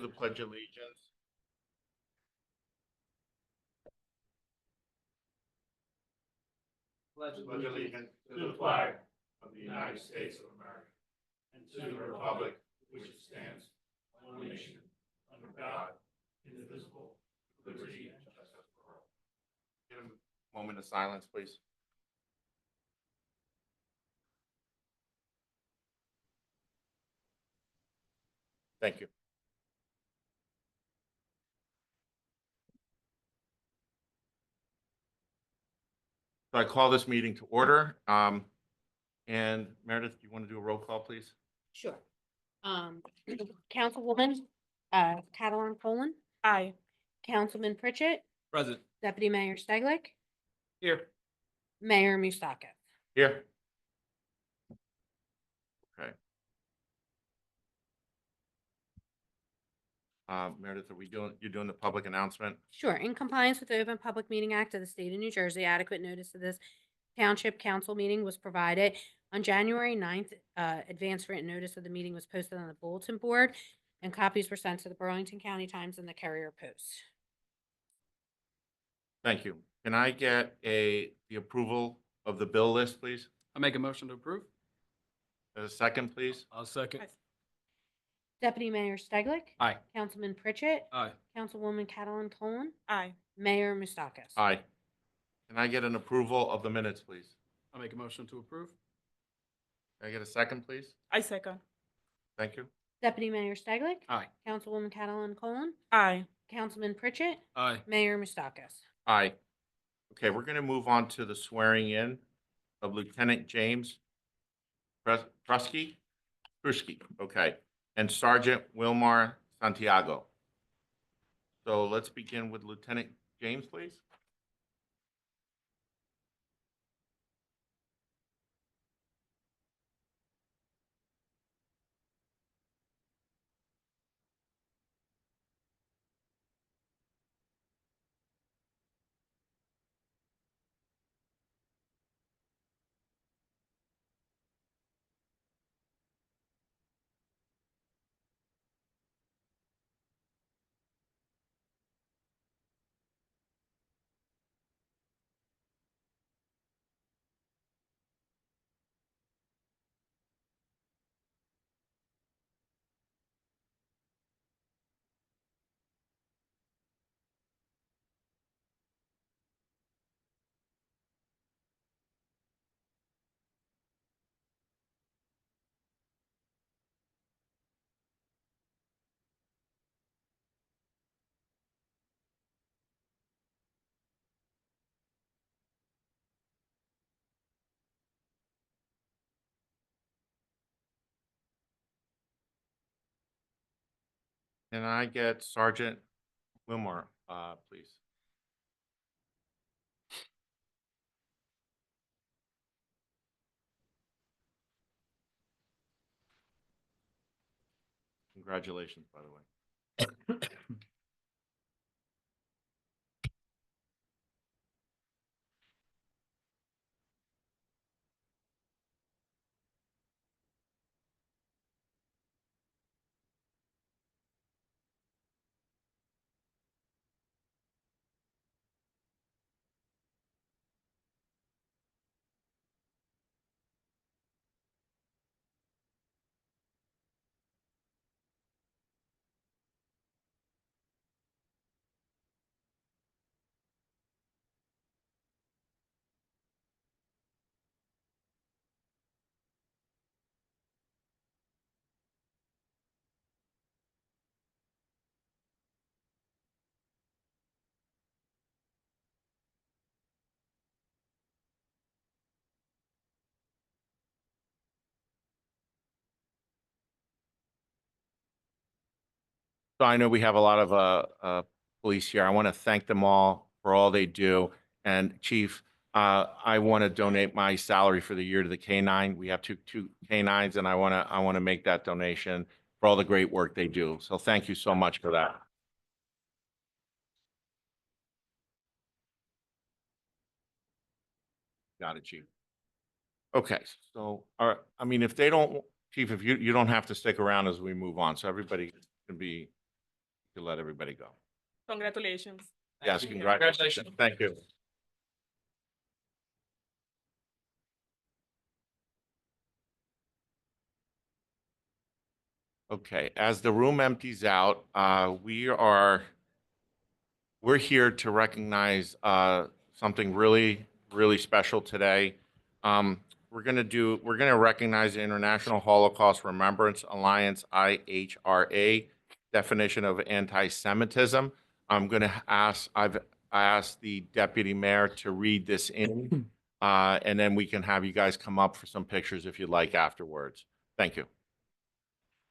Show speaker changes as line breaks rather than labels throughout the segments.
the Pledge of Allegiance. Pledge allegiance to the flag of the United States of America and to the republic which stands one nation under God, indivisible, liberty and justice for all. Get a moment of silence, please. Thank you. So I call this meeting to order. And Meredith, do you want to do a roll call, please?
Sure. Councilwoman, Catalan Colon,
Aye.
Councilman Pritchett,
Present.
Deputy Mayor Steglich,
Here.
Mayor Mustakis.
Here. Okay. Meredith, you're doing the public announcement?
Sure. In compliance with the Open Public Meeting Act of the State of New Jersey, adequate notice of this Township Council meeting was provided. On January 9th, advance written notice of the meeting was posted on the bulletin board, and copies were sent to the Burlington County Times and the Courier Post.
Thank you. Can I get the approval of the bill list, please?
I'll make a motion to approve.
A second, please?
I'll second.
Deputy Mayor Steglich.
Aye.
Councilman Pritchett.
Aye.
Councilwoman Catalan Colon.
Aye.
Mayor Mustakis.
Aye. Can I get an approval of the minutes, please?
I'll make a motion to approve.
Can I get a second, please?
I second.
Thank you.
Deputy Mayor Steglich.
Aye.
Councilwoman Catalan Colon.
Aye.
Councilman Pritchett.
Aye.
Mayor Mustakis.
Aye. Okay, we're going to move on to the swearing in of Lieutenant James Trusky, okay, and Sergeant Wilmar Santiago. So let's begin with Lieutenant James, please. Can I get Sergeant Wilmar, please? Congratulations, by the way. So I know we have a lot of police here. I want to thank them all for all they do. And Chief, I want to donate my salary for the year to the K-9. We have two K-9s, and I want to make that donation for all the great work they do. So thank you so much for that. Got it, Chief. Okay, so I mean, if they don't, Chief, if you don't have to stick around as we move on, so everybody can be to let everybody go.
Congratulations.
Yes, congratulations. Thank you. Okay, as the room empties out, we're here to recognize something really, really special today. We're gonna recognize the International Holocaust Remembrance Alliance, IHRA, definition of anti-Semitism. I asked the deputy mayor to read this in, and then we can have you guys come up for some pictures if you'd like afterwards. Thank you.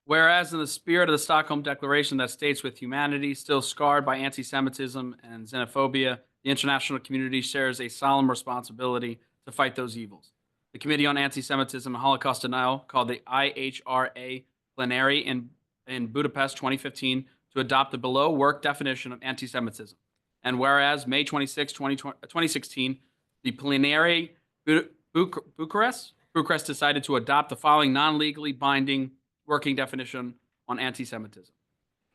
Whereas in the spirit of the Stockholm Declaration that states with humanity still scarred by anti-Semitism and xenophobia, the international community shares a solemn responsibility to fight those evils. The Committee on Anti-Semitism and Holocaust Denial called the IHRA plenary in Budapest 2015 to adopt the below work definition of anti-Semitism. And whereas May 26, 2016, the plenary Bucharest decided to adopt the following non-legally binding working definition on anti-Semitism.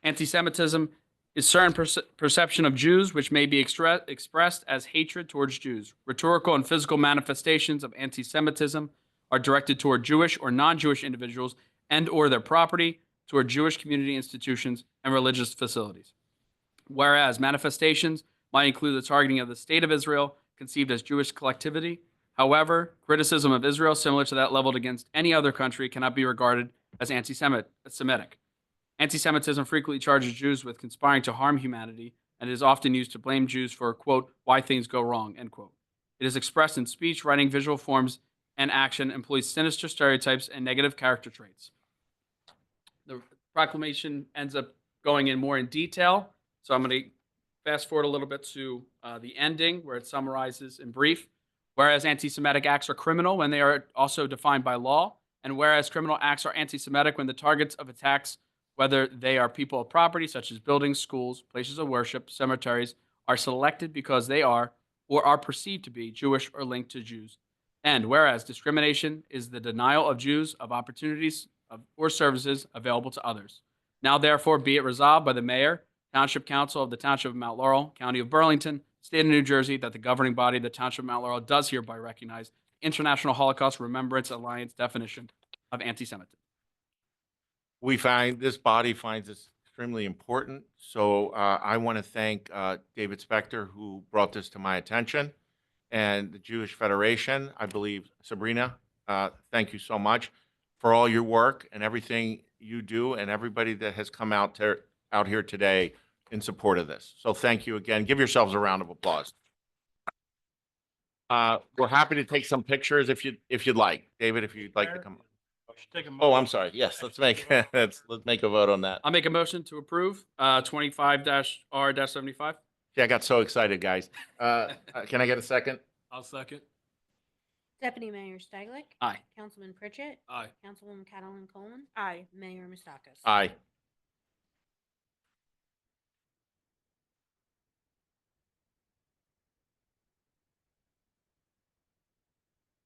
Anti-Semitism is certain perception of Jews which may be expressed as hatred towards Jews. Rhetorical and physical manifestations of anti-Semitism are directed toward Jewish or non-Jewish individuals and or their property, toward Jewish community institutions and religious facilities. Whereas manifestations might include the targeting of the state of Israel, conceived as Jewish collectivity. However, criticism of Israel similar to that leveled against any other country cannot be regarded as anti-Semitic. Anti-Semitism frequently charges Jews with conspiring to harm humanity, and it is often used to blame Jews for, quote, why things go wrong, end quote. It is expressed in speech, writing, visual forms, and action, employs sinister stereotypes and negative character traits. The proclamation ends up going in more in detail, so I'm going to fast forward a little bit to the ending, where it summarizes in brief. Whereas anti-Semitic acts are criminal when they are also defined by law, and whereas criminal acts are anti-Semitic when the targets of attacks, whether they are people of property such as buildings, schools, places of worship, cemeteries, are selected because they are or are perceived to be Jewish or linked to Jews. And whereas discrimination is the denial of Jews of opportunities or services available to others. Now therefore be it resolved by the Mayor, Township Council of the Township of Mount Laurel, County of Burlington, State of New Jersey, that the governing body of the Township of Mount Laurel does hereby recognize the International Holocaust Remembrance Alliance definition of anti-Semitism.
This body finds this extremely important. So I want to thank David Spector, who brought this to my attention, and the Jewish Federation. I believe, Sabrina, thank you so much for all your work and everything you do, and everybody that has come out here today in support of this. So thank you again. Give yourselves a round of applause. We're happy to take some pictures if you'd like. David, if you'd like to come. Oh, I'm sorry. Yes, let's make let's make a vote on that.
I'll make a motion to approve 25-R-75.
Yeah, I got so excited, guys. Can I get a second?
I'll second.
Deputy Mayor Staglitt.
Aye.
Councilman Pritchett.
Aye.
Councilwoman Catalin Coleman.
Aye.
Mayor Mustakis.
Aye.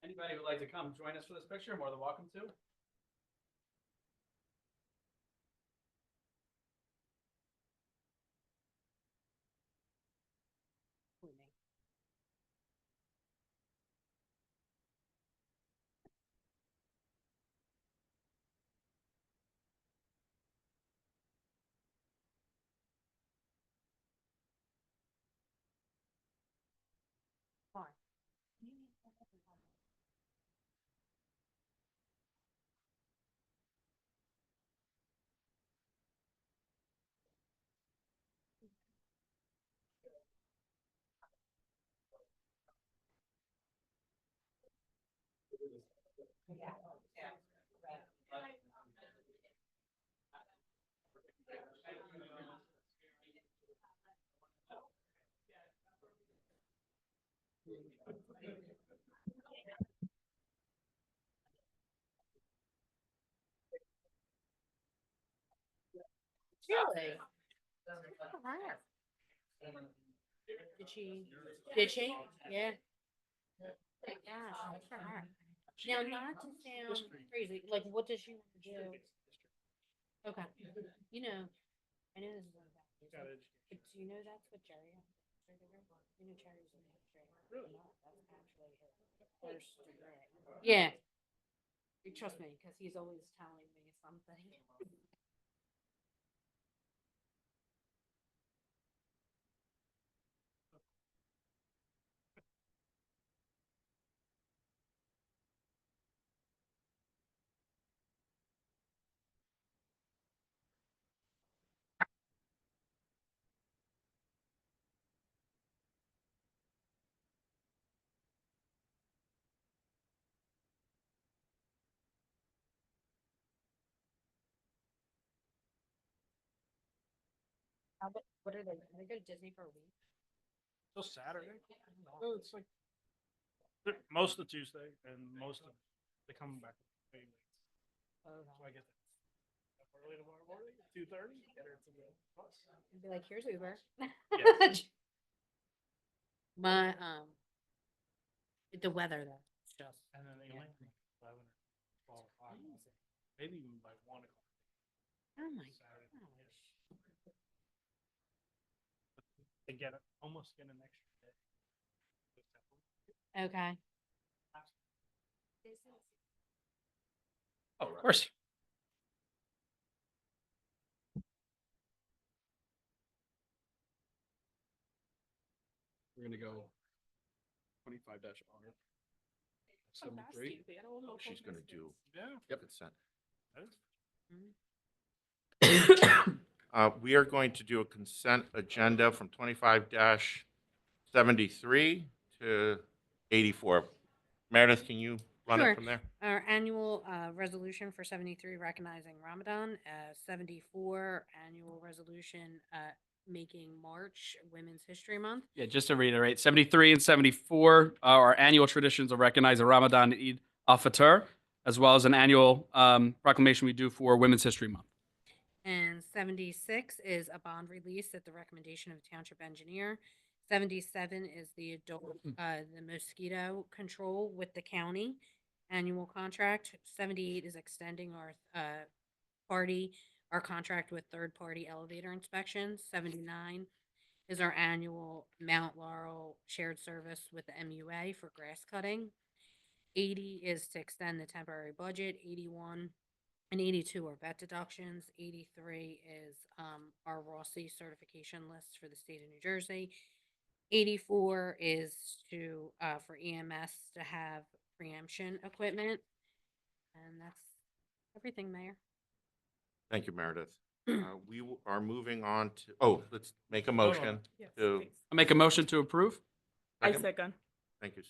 Anybody who'd like to come join us for this picture, more than welcome to.
Really? Good for her. Did she? Did she? Yeah. Gosh, good for her. Now, not to sound crazy, like, what does she want to do? Okay. You know, I know this is But do you know that's what Jerry has? You know Jerry's an administrator.
Really?
No, that's actually his first degree. Yeah. Trust me, because he's always telling me something. What are they go to Disney for a week?
Till Saturday. Oh, it's like most of Tuesday and most of they come back way late. So I get up early tomorrow morning, 2:30, get her to the bus.
And be like, here's Uber.
Yes.
My, the weather though, it's just,
And then they
Yeah.
land like 11 or 12 o'clock. Maybe even by 1 o'clock.
oh my
Saturday.
gosh.
They almost get an extra day.
Okay.
Oh, of course. We're gonna go 25-R. 73.
She's gonna do
Yeah.
consent.
that is-
We are going to do a consent agenda from 25-73 to 84. Meredith, can you run
Sure.
it from there?
Our annual resolution for 73 recognizing Ramadan, 74 annual resolution making March Women's History Month.
Yeah, just to reiterate, 73 and 74 are annual traditions of recognizing Ramadan and Eid al-Fitr, as well as an annual proclamation we do for Women's History Month.
And 76 is a bond release at the recommendation of the township engineer. 77 is the adult, the mosquito control with the county annual contract. 78 is extending our our contract with third-party elevator inspections. 79 is our annual Mount Laurel shared service with the MUA for grass cutting. 80 is to extend the temporary budget. 81 and 82 are vet deductions. 83 is our Rossi certification list for the state of New Jersey. 84 is to for EMS to have preemption equipment. And that's everything, Mayor.
Thank you, Meredith. We are moving on to, let's make a motion to.
I make a motion to approve.
I second.
Thank you.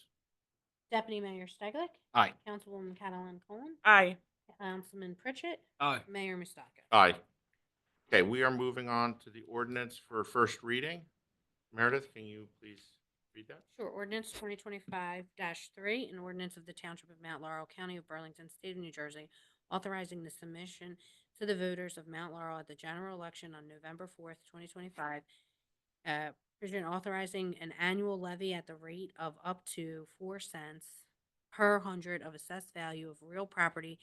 Deputy Mayor Stegler,
Aye.
Councilwoman Catalan Cohen,
Aye.
Councilman Pritchett,
Aye.
Mayor Mustaka.
Aye. Okay, we are moving on to the ordinance for first reading. Meredith, can you please read that?
Sure, ordinance 2025-3, an ordinance of the Township of Mount Laurel, County of Burlington, State of New Jersey, authorizing the submission to the voters of Mount Laurel at the general election on November 4th, 2025. Provision authorizing an annual levy at the rate of up to 4 cents per hundred of assessed value of real property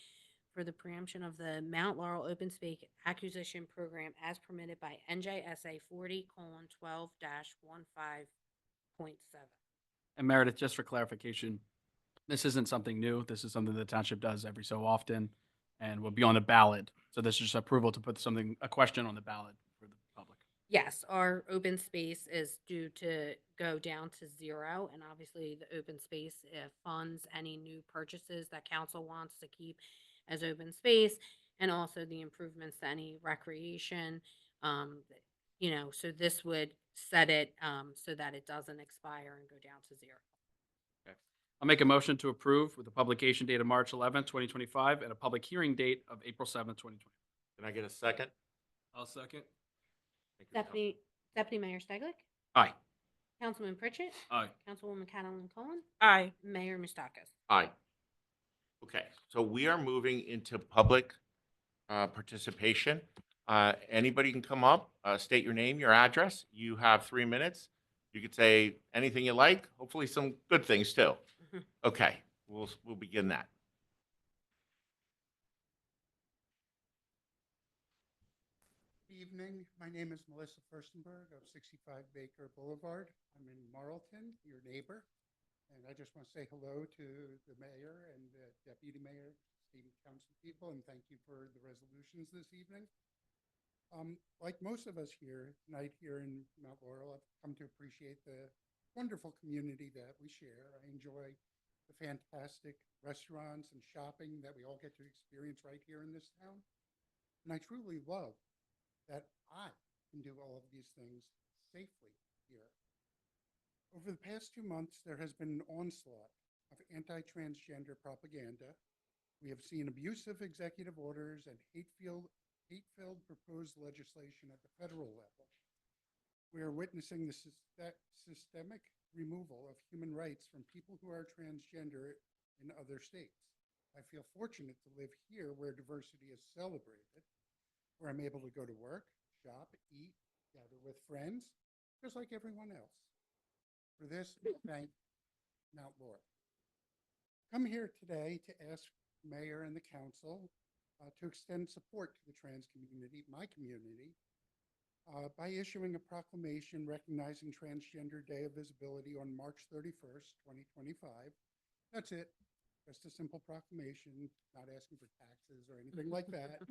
for the preemption of the Mount Laurel Open Space Acquisition Program as permitted by NJSA 40:12-15.7.
And Meredith, just for clarification, this isn't something new. This is something the township does every so often and will be on the ballot. So this is just approval to put a question on the ballot for the public.
Yes, our open space is due to go down to 0, and obviously the open space funds any new purchases that council wants to keep as open space, and also the improvements to any recreation. So this would set it so that it doesn't expire and go down to 0.
I'll make a motion to approve with a publication date of March 11th, 2025, and a public hearing date of April 7th, 2020.
Can I get a second?
I'll second.
Thank you,
Deputy Mayor Stegler,
Aye.
Councilman Pritchett,
Aye.
Councilwoman Catalan Cohen,
Aye.
Mayor Mustakas.
Aye. Okay, so we are moving into public participation. Anybody can come up, state your name, your address. You have 3 minutes. You could say anything you like, hopefully some good things too. Okay, we'll begin that.
evening. My name is Melissa Furstenberg of 65 Baker Boulevard. I'm in Marlton, your neighbor. And I just want to say hello to the mayor and the deputy mayor, student council people, and thank you for the resolutions this evening. Like most of us here tonight here in Mount Laurel, I've come to appreciate the wonderful community that we share. I enjoy the fantastic restaurants and shopping that we all get to experience right here in this town. And I truly love that I can do all of these things safely here. Over the past 2 months, there has been an onslaught of anti-transgender propaganda. We have seen abusive executive orders and hate-filled proposed legislation at the federal level. We are witnessing the systemic removal of human rights from people who are transgender in other states. I feel fortunate to live here where diversity is celebrated, where I'm able to go to work, shop, eat, gather with friends, just like everyone else. For this, I thank Mount Laurel. Come here today to ask Mayor and the council to extend support to the trans community, my community, by issuing a proclamation recognizing Transgender Day of Visibility on March 31st, 2025. That's it. Just a simple proclamation, not asking for taxes or anything like that.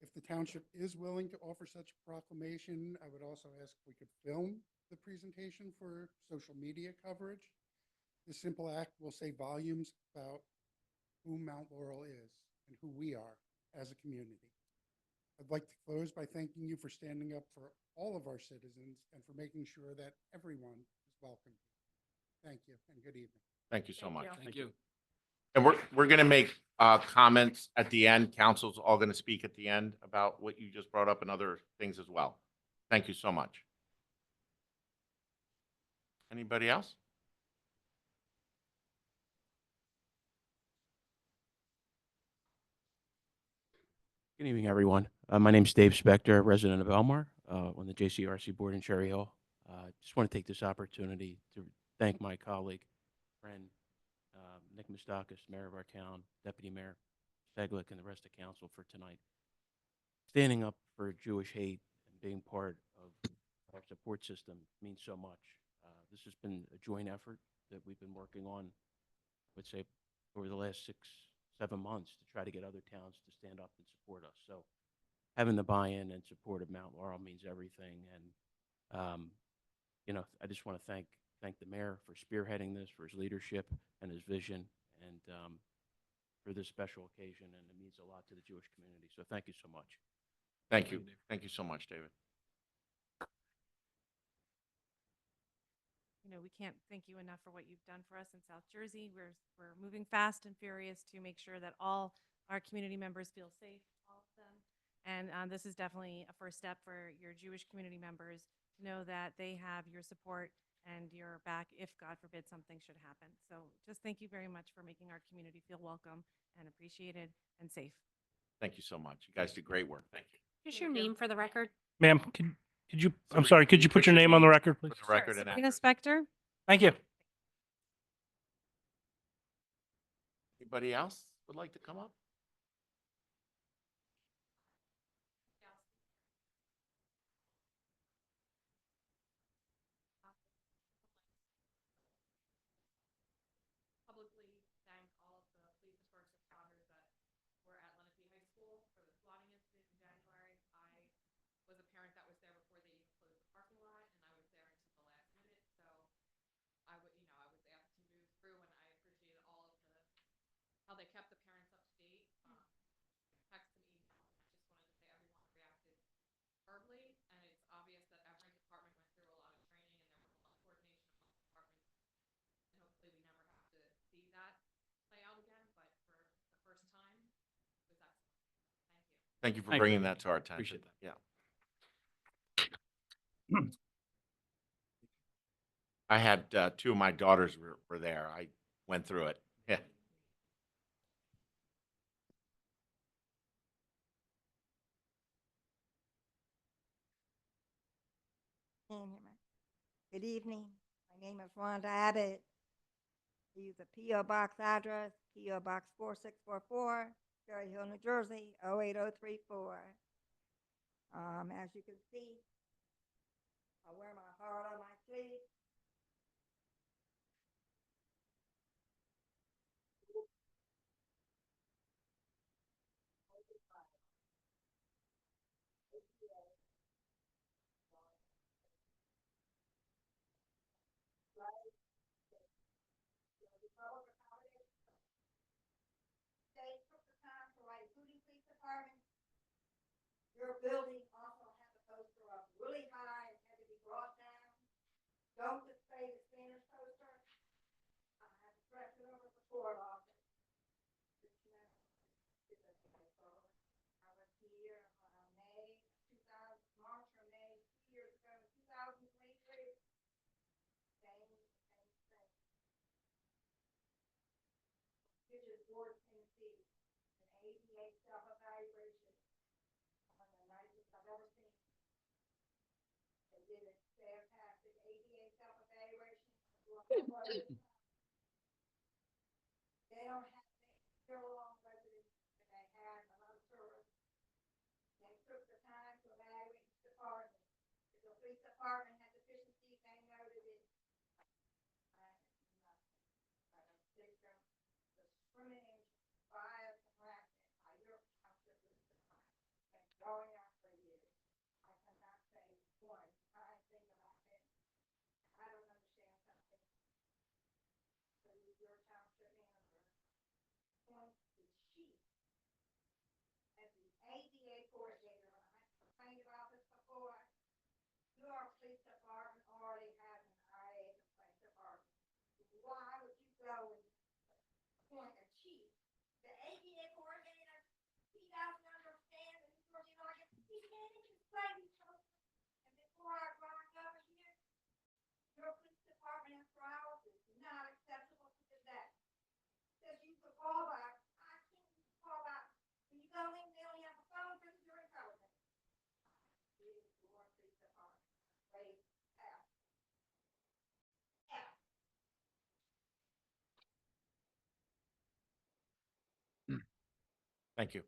If the township is willing to offer such a proclamation, I would also ask if we could film the presentation for social media coverage. This simple act will say volumes about who Mount Laurel is and who we are as a community. I'd like to close by thanking you for standing up for all of our citizens and for making sure that everyone is welcome. Thank you and good evening.
Thank you so
Thank
much.
you.
Thank you.
And we're going to make comments at the end. Council's all going to speak at the end about what you just brought up and other things as well. Thank you so much. Anybody else?
Good evening, everyone. My name's Dave Spector, resident of Elmar, on the JCRC board in Cherry Hill. Just want to take this opportunity to thank my colleague, friend, Nick Moustakis, mayor of our town, deputy mayor Steglick, and the rest of council for tonight. Standing up for Jewish hate and being part of our support system means so much. This has been a joint effort that we've been working on, I would say, over the last 6-7 months to try to get other towns to stand up and support us. So having the buy-in and support of Mount Laurel means everything. And, you know, I just want to thank the mayor for spearheading this, for his leadership and his vision, and for this special occasion. And it means a lot to the Jewish community. So thank you so much.
Thank you. Thank you so much, David.
You know, we can't thank you enough for what you've done for us in South Jersey. We're moving fast and furious to make sure that all our community members feel safe, all of them. And this is definitely a first step for your Jewish community members to know that they have your support and your back if, God forbid, something should happen. So just thank you very much for making our community feel welcome and appreciated and safe.
Thank you so much. You guys did great work. Thank you.
Just your name for the record.
Ma'am, could you, I'm sorry, could you put your name on the record, please?
For the record and
Sabrina
address.
Spector.
Thank you.
Anybody else would like to come up?
Publicly thank all of the police and first responders that were at Lenape High School for the flooding incident in January. I was a parent that was there before they even closed the parking lot, and I was there until the last minute. So I was asked to move through, and I appreciated all of how they kept the parents up to date, text and email. Just wanted to say everyone reacted verbally, and it's obvious that every department went through a lot of training, and there was a lot of coordination among departments. And hopefully we never have to see that play out again, but for the first time, it was excellent. Thank you.
Thank you for
Thank you.
bringing that to our attention.
Appreciate that.
Yeah. I had 2 of my daughters were there. I went through it. Yeah.
Good evening. My name is Rhonda Abbott. I use a P.O. Box address, P.O. Box 4644, Cherry Hill, New Jersey, 08034. As you can see, I wear my heart on my sleeve. They took the time to write Booty Police Department. Your building also has a poster up really high and had to be brought down. Don't display the Spanish poster. I had to press it over the court office. But, you know, it's a big problem. I was here on May 2000, March or May 2 years ago, 2023. Same thing. Which is Board Tennessee, an ADA self-evaluation, one of the nicest I've ever seen. They did a fantastic ADA self-evaluation. They don't have their long residents that they had, a lot of tourists. They took the time to evaluate each department. If the police department had deficiencies, they noted it. Discrimination, bias, and harassment by your township police department. Been going on for years. I cannot say one kind thing about it. I don't understand something. So your township manager points the chief as the ADA coordinator. And I complained about this before. Your police department already has an IA complaint department. Why would you go and point a chief, the ADA coordinator? He doesn't understand, and he's working like it. He can't even say he's supposed to. And before I brought over here, your police department in Flowers is not acceptable to the day. Says you could call back. I can't use call back. When you go in, they only have a phone for your intelligence. Your police department. Wait, F. F.
Thank you.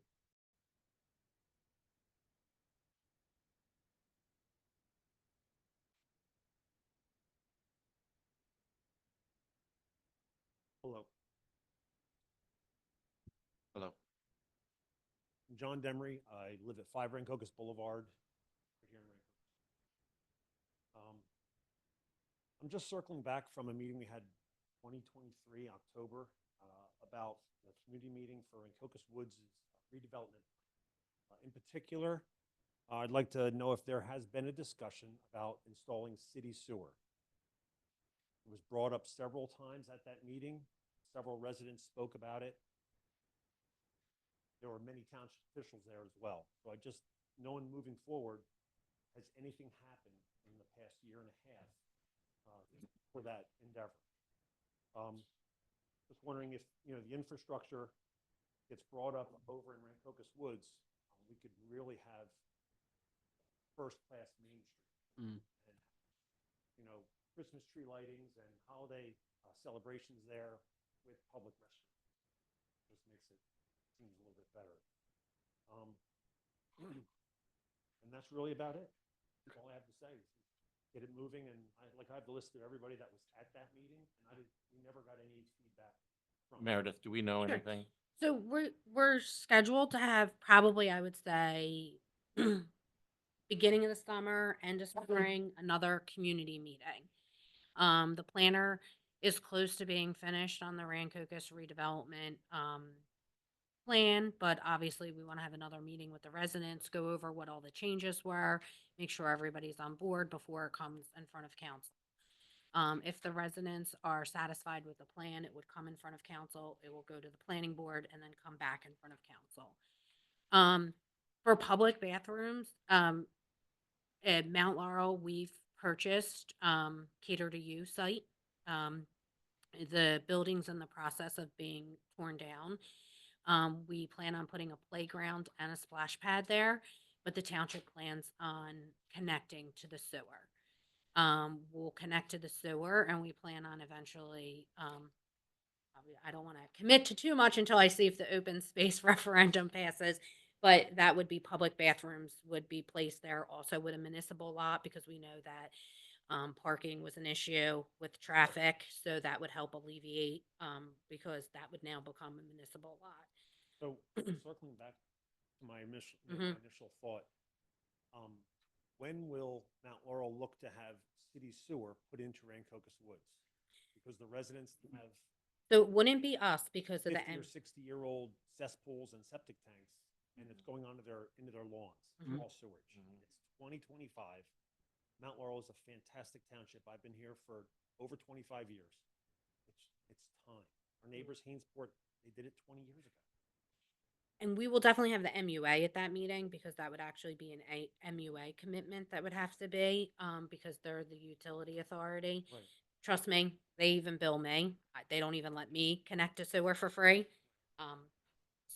Hello,
Hello.
I'm John Demery. I live at 5 Rancocas Boulevard, right here in Rancocas. I'm just circling back from a meeting we had 2023, October, about the community meeting for Rancocas Woods' redevelopment. In particular, I'd like to know if there has been a discussion about installing city sewer. It was brought up several times at that meeting. Several residents spoke about it. There were many township officials there as well. So I just, knowing moving forward, has anything happened in the past year and a half for that endeavor? Just wondering if, you know, the infrastructure gets brought up over in Rancocas Woods, we could really have first-class Main Street.
Mm.
And, you know, Christmas tree lightings and holiday celebrations there with public restrooms. Just makes it seems a little bit better. And that's really about it. That's all I have to say. Get it moving, and I've listed everybody that was at that meeting, and we never got any feedback from them.
Meredith, do we know
Sure.
anything?
So we're scheduled to have probably, I would say, beginning of the summer, end of spring, another community meeting. The planner is close to being finished on the Rancocas redevelopment plan, but obviously we want to have another meeting with the residents, go over what all the changes were, make sure everybody's on board before it comes in front of council. If the residents are satisfied with the plan, it would come in front of council, it will go to the planning board and then come back in front of council. For public bathrooms, at Mount Laurel, we've purchased, Cater to You site. The building's in the process of being torn down. We plan on putting a playground and a splash pad there, but the township plans on connecting to the sewer. We'll connect to the sewer and we plan on eventually, I don't want to commit to too much until I see if the open space referendum passes, But that would be public bathrooms would be placed there also with a municipal lot because we know that parking was an issue with traffic. So that would help alleviate because that would now become a municipal lot.
So circling back to my initial,
Mhm.
my initial thought, um, when will Mount Laurel look to have city sewer put into Rancocas Woods? Because the residents have
So it wouldn't be us because of the
50 or 60-year-old cesspools and septic tanks, and it's going onto into their lawns. It's
Mhm.
all sewage. It's 2025. Mount Laurel is a fantastic township. I've been here for over 25 years. It's time. Our neighbors, Hainesport, they did it 20 years ago.
And we will definitely have the MUA at that meeting because that would actually be an MUA commitment that would have to be because they're the utility authority.
Right.
Trust me, they even bill me. They don't even let me connect to sewer for free. Um,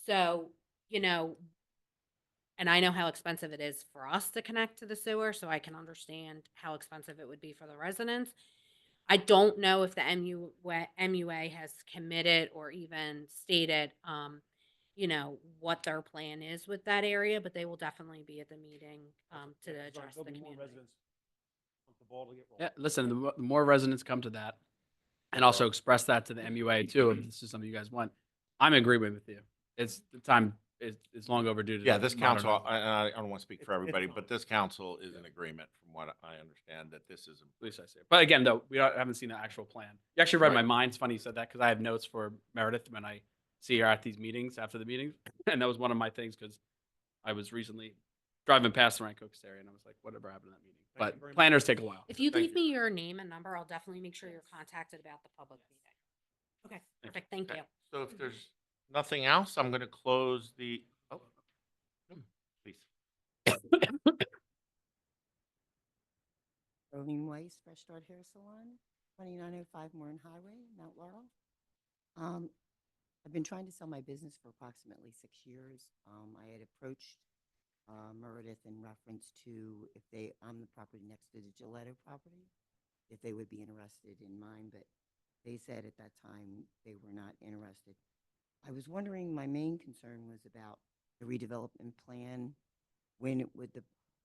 so, you know, and I know how expensive it is for us to connect to the sewer, so I can understand how expensive it would be for the residents. I don't know if the MUA has committed or even stated, what their plan is with that area, but they will definitely be at the meeting, to
Yeah, 'cause
address
there'll
the
be more
community.
residents want the ball to get rolled.
Yeah, listen, the more residents come to that, and also express that to the MUA too, if this is something you guys want, I'm in agreement with you. It's the time, it's long overdue to.
Yeah, this council,
modernize it.
I don't want to speak for
It's
everybody,
time.
but this council is in agreement from what I understand that this is.
At least I say it. But again, though, haven't seen the actual plan. You actually read my
Right.
mind. It's funny you said that because I have notes for Meredith when I see her at these meetings, after the meetings. And that was one of my things because I was recently driving past the Rancocas area and I was like, whatever happened to that meeting?
Thank you
But
very much.
planners take a while.
If you
Thank
leave me your name and number, I'll definitely make sure you're contacted about the public meeting. Okay, perfect. Thank
Okay.
you.
So if there's nothing else, I'm going to close the, oh, please.
Rolling Weiss, Fresh Start Hair Salon, 2905 Morin Highway, Mount Laurel. I've been trying to sell my business for approximately 6 years. I had approached Meredith in reference to if they, I'm the property next to the Gillette property, if they would be interested in mine, but they said at that time they were not interested. I was wondering, my main concern was about the redevelopment plan, when it would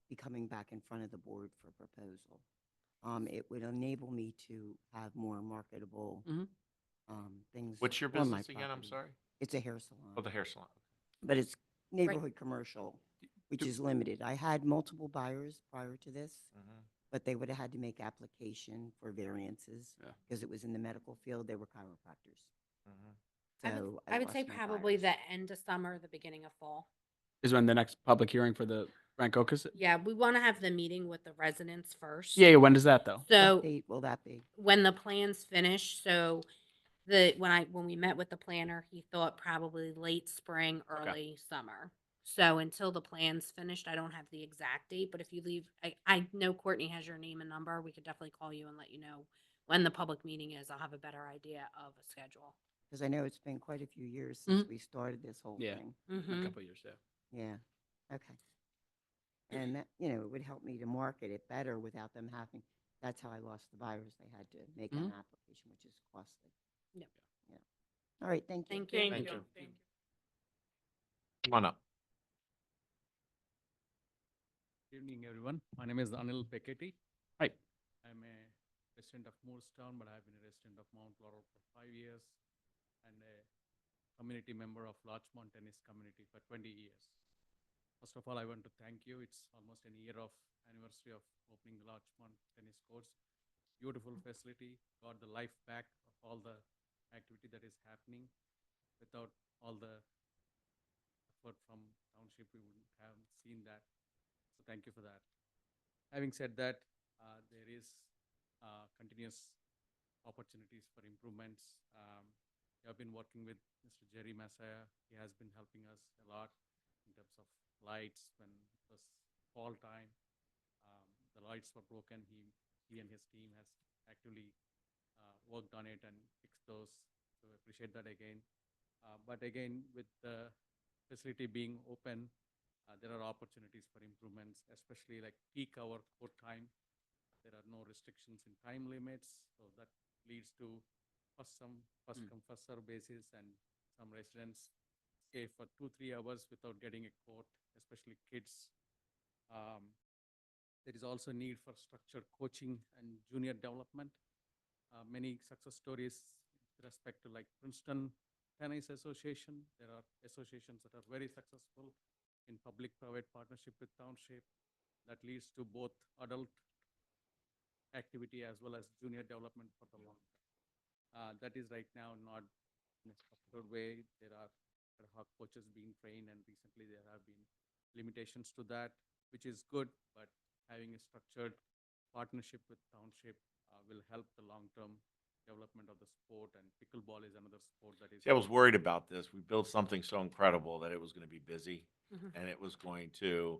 be coming back in front of the board for proposal. It would enable me to have more marketable
Mhm.
things.
What's your
on my
business again? I'm
property.
sorry.
It's a hair salon,
Oh, the hair salon.
but it's neighborhood commercial, which is limited. I had multiple buyers prior to this,
Mhm.
but they would have had to make application for variances
Yeah.
because it was in the medical field. They were chiropractors.
Mhm.
So
I would say
lost my
probably
buyers.
the end of summer, the beginning of fall.
Is when the next public hearing for the Rancocas?
Yeah, we want to have the meeting with the residents first.
Yeah, when does that though?
So
What date will that be?
when the plan's finished, so when we met with the planner, he thought probably late spring, early summer. So until the plan's finished, I don't have the exact date, but if you leave, I know Courtney has your name and number. We could definitely call you and let you know when the public meeting is. I'll have a better idea of a schedule.
Because I know it's been quite a few years since
Mhm.
we started this whole
Yeah.
thing.
A
Mhm.
couple of years, yeah.
Yeah, okay. And that, it would help me to market it better without them having, that's how I lost the buyers. They had to make an application, which is costly.
Yep.
Yeah. All right, thank you.
Thank you.
Thank you. Come on up.
Good evening, everyone. My name is Anil Peketi.
Hi.
I'm a resident of Moorestown, but I've been a resident of Mount Laurel for 5 years and a community member of Larchmont Tennis Community for 20 years. First of all, I want to thank you. It's almost a year of anniversary of opening the Larchmont Tennis Courts. Beautiful facility, got the life back of all the activity that is happening. Without all the effort from township, we wouldn't have seen that. So thank you for that. Having said that, there is continuous opportunities for improvements. We have been working with Mr. Jerry Masaya. He has been helping us a lot in terms of lights when it was fall time. The lights were broken. He and his team has actively worked on it and fixed those. So I appreciate that again. But again, with the facility being open, there are opportunities for improvements, especially like peak hour court time. There are no restrictions in time limits, so that leads to first come, first serve basis, and some residents for 2-3 hours without getting a quote, especially kids. Um, there is also need for structured coaching and junior development. Many success stories with respect to like Princeton Tennis Association. There are associations that are very successful in public-private partnership with township that leads to both adult activity as well as junior development for the long term. That is right now not in a structured way. There are ad hoc coaches being trained, and recently there have been limitations to that, which is good, but having a structured partnership with township will help the long-term development of the sport, and pickleball is another sport that is.
See, I was worried about this. We built something so incredible that it was going to be busy
Mhm.
and it was going to,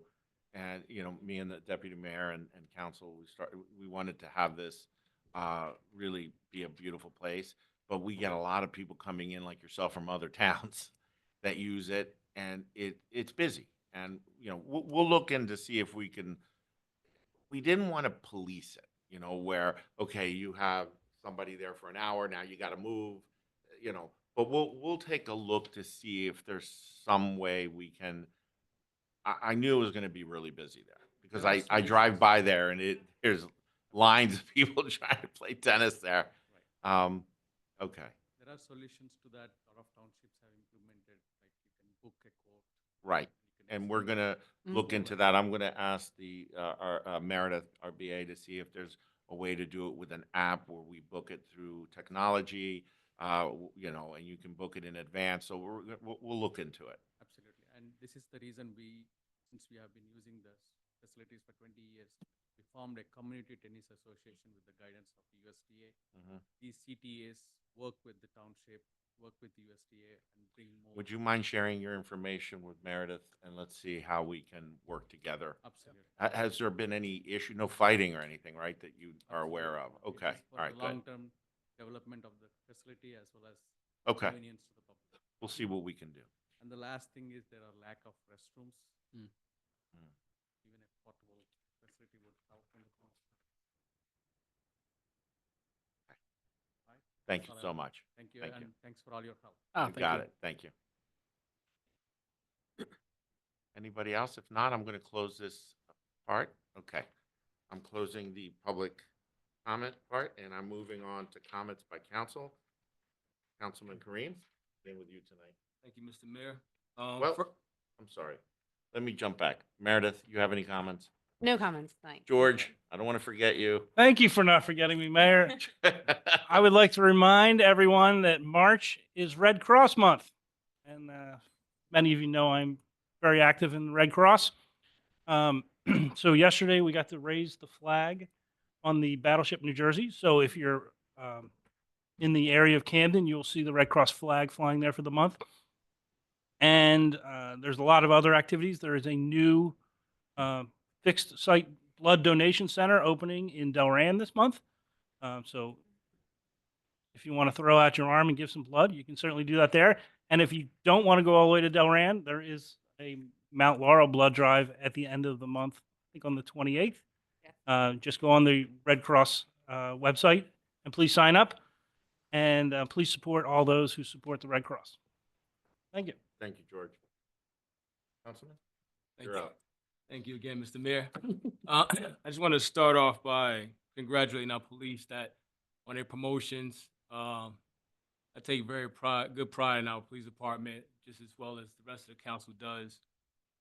and, me and the deputy mayor and council, we wanted to have this really be a beautiful place. But we get a lot of people coming in like yourself from other towns that use it, and it's busy. And, we'll look in to see if we didn't want to police it, where, okay, you have somebody there for an hour, now you got to move, but we'll take a look to see if there's some way we can. I knew it was going to be really busy there because
There are
I drive
solutions.
by there and there's lines of people trying to play tennis there.
Right.
Okay,
There are solutions to that. A lot of townships have implemented, like you can book a court.
right.
You can
And we're
schedule-
gonna look into that. I'm gonna ask our Meredith, our BA, to see if there's a way to do it with an app where we book it through technology, and you can book it in advance. So we'll look into it.
Absolutely. And this is the reason since we have been using the facilities for 20 years, we formed a community tennis association with the guidance of the USDA.
Mhm.
These CTAs work with the township, work with the USDA, and bring more.
Would you mind sharing your information with Meredith, and let's see how we can work together?
Absolutely.
Has there been any issue, no fighting or anything, right, that you are aware of?
Absolutely. It
Okay,
is for
all
the
right, good.
long-term development of the facility as well as
Okay,
convenience to the public.
we'll see what we can do.
And the last thing is there are lack of restrooms.
Mm.
Even a portable facility would help in the cost. Right?
Thank
That's
you
all I
so
have.
much.
Thank you,
Thank
and
you.
thanks for all your help.
Oh,
You
thank
got
you.
it. Thank you. Anybody else? If not, I'm going to close this part. Okay. I'm closing the public comment part, and I'm moving on to comments by council. Councilman Kareem, staying with you tonight.
Thank you, Mr. Mayor.
Well, I'm sorry. Let me jump back. Meredith, you have any comments?
No comments tonight.
George, I don't want to forget you.
Thank you for not forgetting me, Mayor. I would like to remind everyone that March is Red Cross Month. And many of you know I'm very active in the Red Cross. So yesterday we got to raise the flag on the Battleship New Jersey. So if you're in the area of Camden, you'll see the Red Cross flag flying there for the month. And there's a lot of other activities. There is a new fixed site blood donation center opening in Delran this month. So if you want to throw out your arm and give some blood, you can certainly do that there. And if you don't want to go all the way to Delran, there is a Mount Laurel blood drive at the end of the month, I think on the 28th. Just go on the Red Cross website and please sign up. And please support all those who support the Red Cross. Thank you.
Thank you, George. Councilman?
Thank
You're
you.
up.
Thank you again, Mr. Mayor. I just want to start off by congratulating our police that on their promotions. I take very good pride in our police department, just as well as the rest of the council does.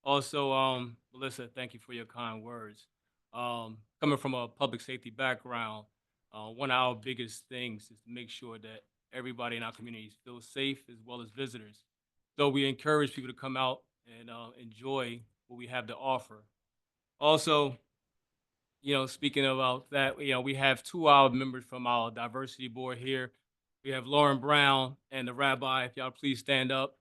Also, Melissa, thank you for your kind words. Coming from a public safety background, one of our biggest things is to make sure that everybody in our communities feels safe as well as visitors. So we encourage people to come out and enjoy what we have to offer. Also, speaking about that, we have 2 of our members from our diversity board here. We have Lauren Brown and the rabbi. If y'all please stand up.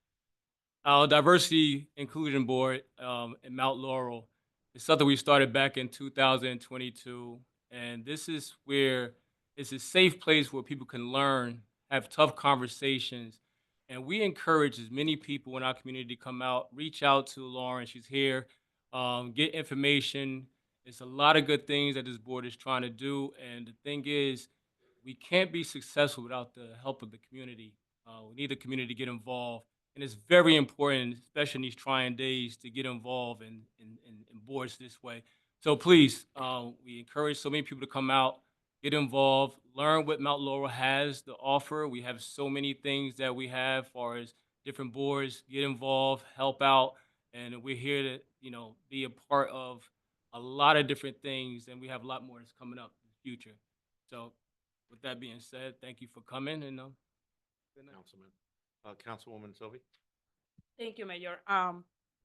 Our diversity inclusion board in Mount Laurel is something we started back in 2022. And this is where it's a safe place where people can learn, have tough conversations. And we encourage as many people in our community to come out, reach out to Lauren. She's here, get information. It's a lot of good things that this board is trying to do. And the thing is, we can't be successful without the help of the community. We need the community to get involved. And it's very important, especially in these trying days, to get involved in boards this way. So please, we encourage so many people to come out, get involved, learn what Mount Laurel has to offer. We have so many things that we have as far as different boards. Get involved, help out, and we're here to, be a part of a lot of different things, and we have a lot more that's coming up in the future. So with that being said, thank you for coming, and good night.
Councilman, Councilwoman Sylvie?
Thank you, Mayor.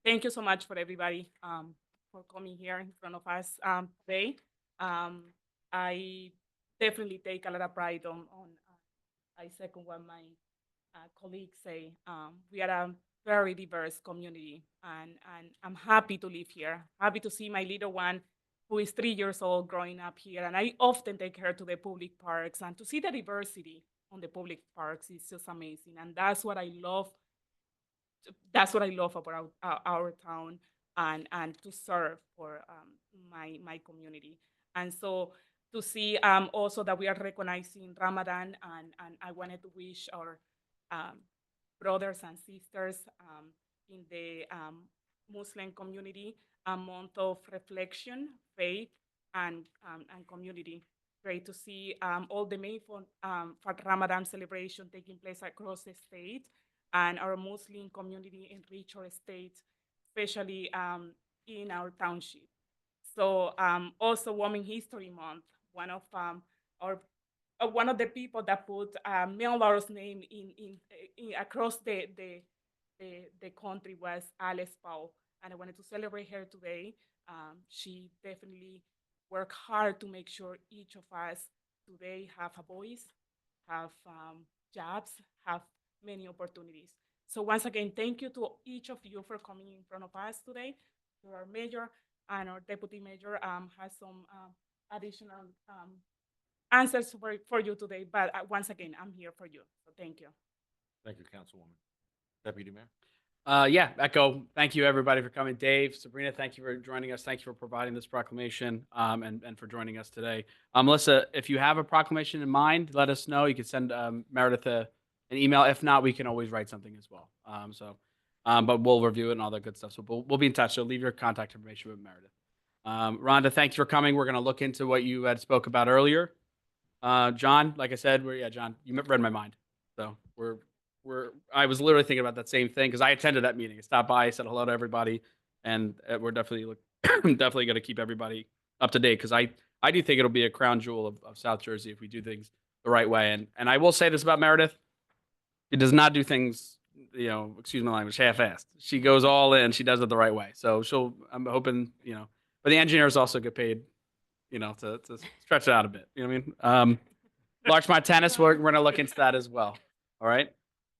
Thank you so much for everybody for coming here in front of us today. I definitely take a lot of pride on I second what my colleagues say. We are a very diverse community, and I'm happy to live here. Happy to see my little one, who is 3 years old, growing up here. And I often take her to the public parks, and to see the diversity on the public parks is just amazing. And that's what I love. That's what I love about our town, and to serve for my community. And so to see also that we are recognizing Ramadan, and I wanted to wish our um, brothers and sisters in the Muslim community a month of reflection, faith, and community. Great to see all the May for Ramadan celebration taking place across the state, and our Muslim community in richer states, especially in our township. So also Women History Month, one of our one of the people that put Mel Laurel's name in across the country was Alice Powell, and I wanted to celebrate her today. She definitely worked hard to make sure each of us today have a voice, have jobs, have many opportunities. So once again, thank you to each of you for coming in front of us today. To our mayor and our deputy mayor has some additional answers for you today. But once again, I'm here for you. So thank you.
Thank you, Councilwoman. Deputy Mayor?
Yeah, echo. Thank you, everybody, for coming. Dave, Sabrina, thank you for joining us. Thank you for providing this proclamation and for joining us today. Melissa, if you have a proclamation in mind, let us know. You can send Meredith an email. If not, we can always write something as well. But we'll review it and all that good stuff. So we'll be in touch. So leave your contact information with Meredith. Rhonda, thanks for coming. We're going to look into what you had spoke about earlier. John, like I said, John, you read my mind. So I was literally thinking about that same thing because I attended that meeting. I stopped by, said hello to everybody, and we're definitely definitely going to keep everybody up to date because I do think it'll be a crown jewel of South Jersey if we do things the right way. And I will say this about Meredith: she does not do things, excuse my language, half-assed. She goes all in. She does it the right way. So I'm hoping, but the engineers also get paid, to stretch it out a bit. You know what I mean? Larchmont Tennis, we're going to look into that as well. All right.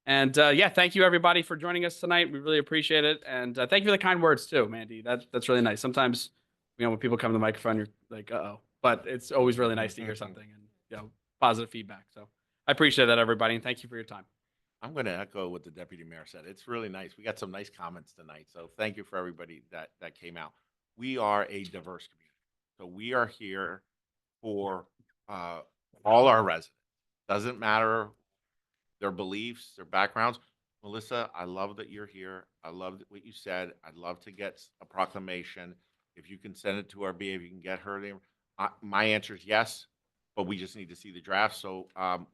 And yeah, thank you everybody for joining us tonight. We really appreciate it. And thank you for the kind words too, Mandy. That's really nice. Sometimes, when people come to the microphone, you're like, uh-oh. But it's always really nice to hear something and, positive feedback. So I appreciate that, everybody. And thank you for your time.
I'm going to echo what the deputy mayor said. It's really nice. We got some nice comments tonight. So thank you for everybody that came out. We are a diverse community. So we are here for all our residents. Doesn't matter their beliefs, their backgrounds. Melissa, I love that you're here. I love what you said. I'd love to get a proclamation. If you can send it to our BA, if you can get her there. My answer is yes, but we just need to see the draft. So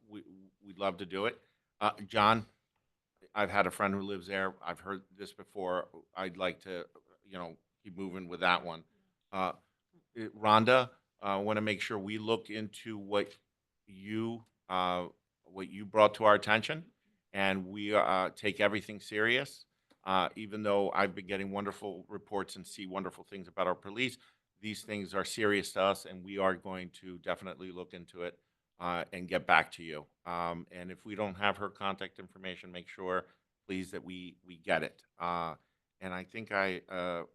we'd love to do it. John, I've had a friend who lives there. I've heard this before. I'd like to, keep moving with that one. Rhonda, I want to make sure we look into what you brought to our attention, and we take everything serious. Even though I've been getting wonderful reports and see wonderful things about our police, these things are serious to us, and we are going to definitely look into it and get back to you. And if we don't have her contact information, make sure, please, that we get it. And I think I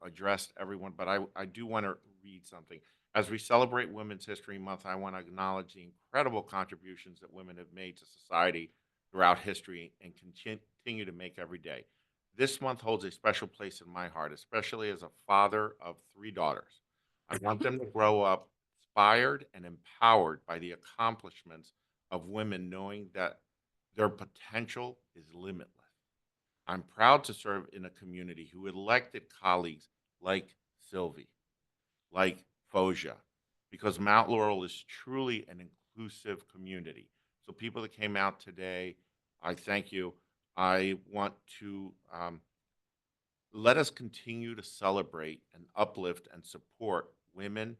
addressed everyone, but I do want to read something. As we celebrate Women's History Month, I want to acknowledge the incredible contributions that women have made to society throughout history and continue to make every day. This month holds a special place in my heart, especially as a father of 3 daughters. I want them to grow up inspired and empowered by the accomplishments of women, knowing that their potential is limitless. I'm proud to serve in a community who elected colleagues like Sylvie, like Foja, because Mount Laurel is truly an inclusive community. So people that came out today, I thank you. I want to let us continue to celebrate and uplift and support women,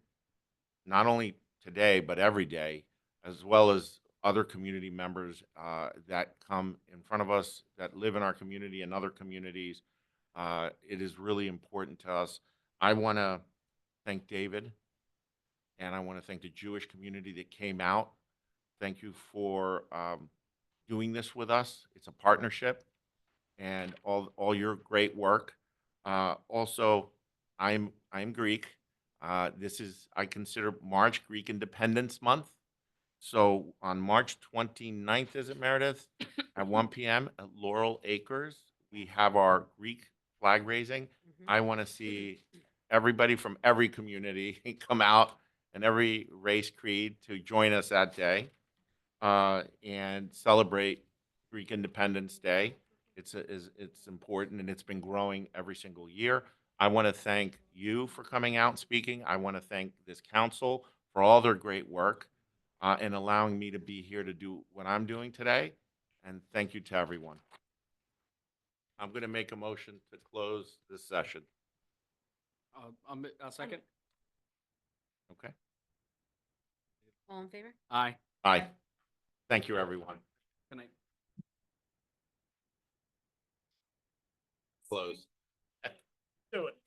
not only today, but every day, as well as other community members that come in front of us, that live in our community and other communities. It is really important to us. I want to thank David, and I want to thank the Jewish community that came out. Thank you for doing this with us. It's a partnership, and all your great work. Also, I'm Greek. This is, I consider March Greek Independence Month. So on March 29th, is it, Meredith? At 1 p.m. at Laurel Acres, we have our Greek flag raising. I want to see everybody from every community come out and every race, creed to join us that day and celebrate Greek Independence Day. It's important, and it's been growing every single year. I want to thank you for coming out and speaking. I want to thank this council for all their great work and allowing me to be here to do what I'm doing today. And thank you to everyone. I'm going to make a motion to close this session.
I'll second.
Okay.
All in favor?
Aye.
Aye. Thank you, everyone.
Good night.
Close.
Do it.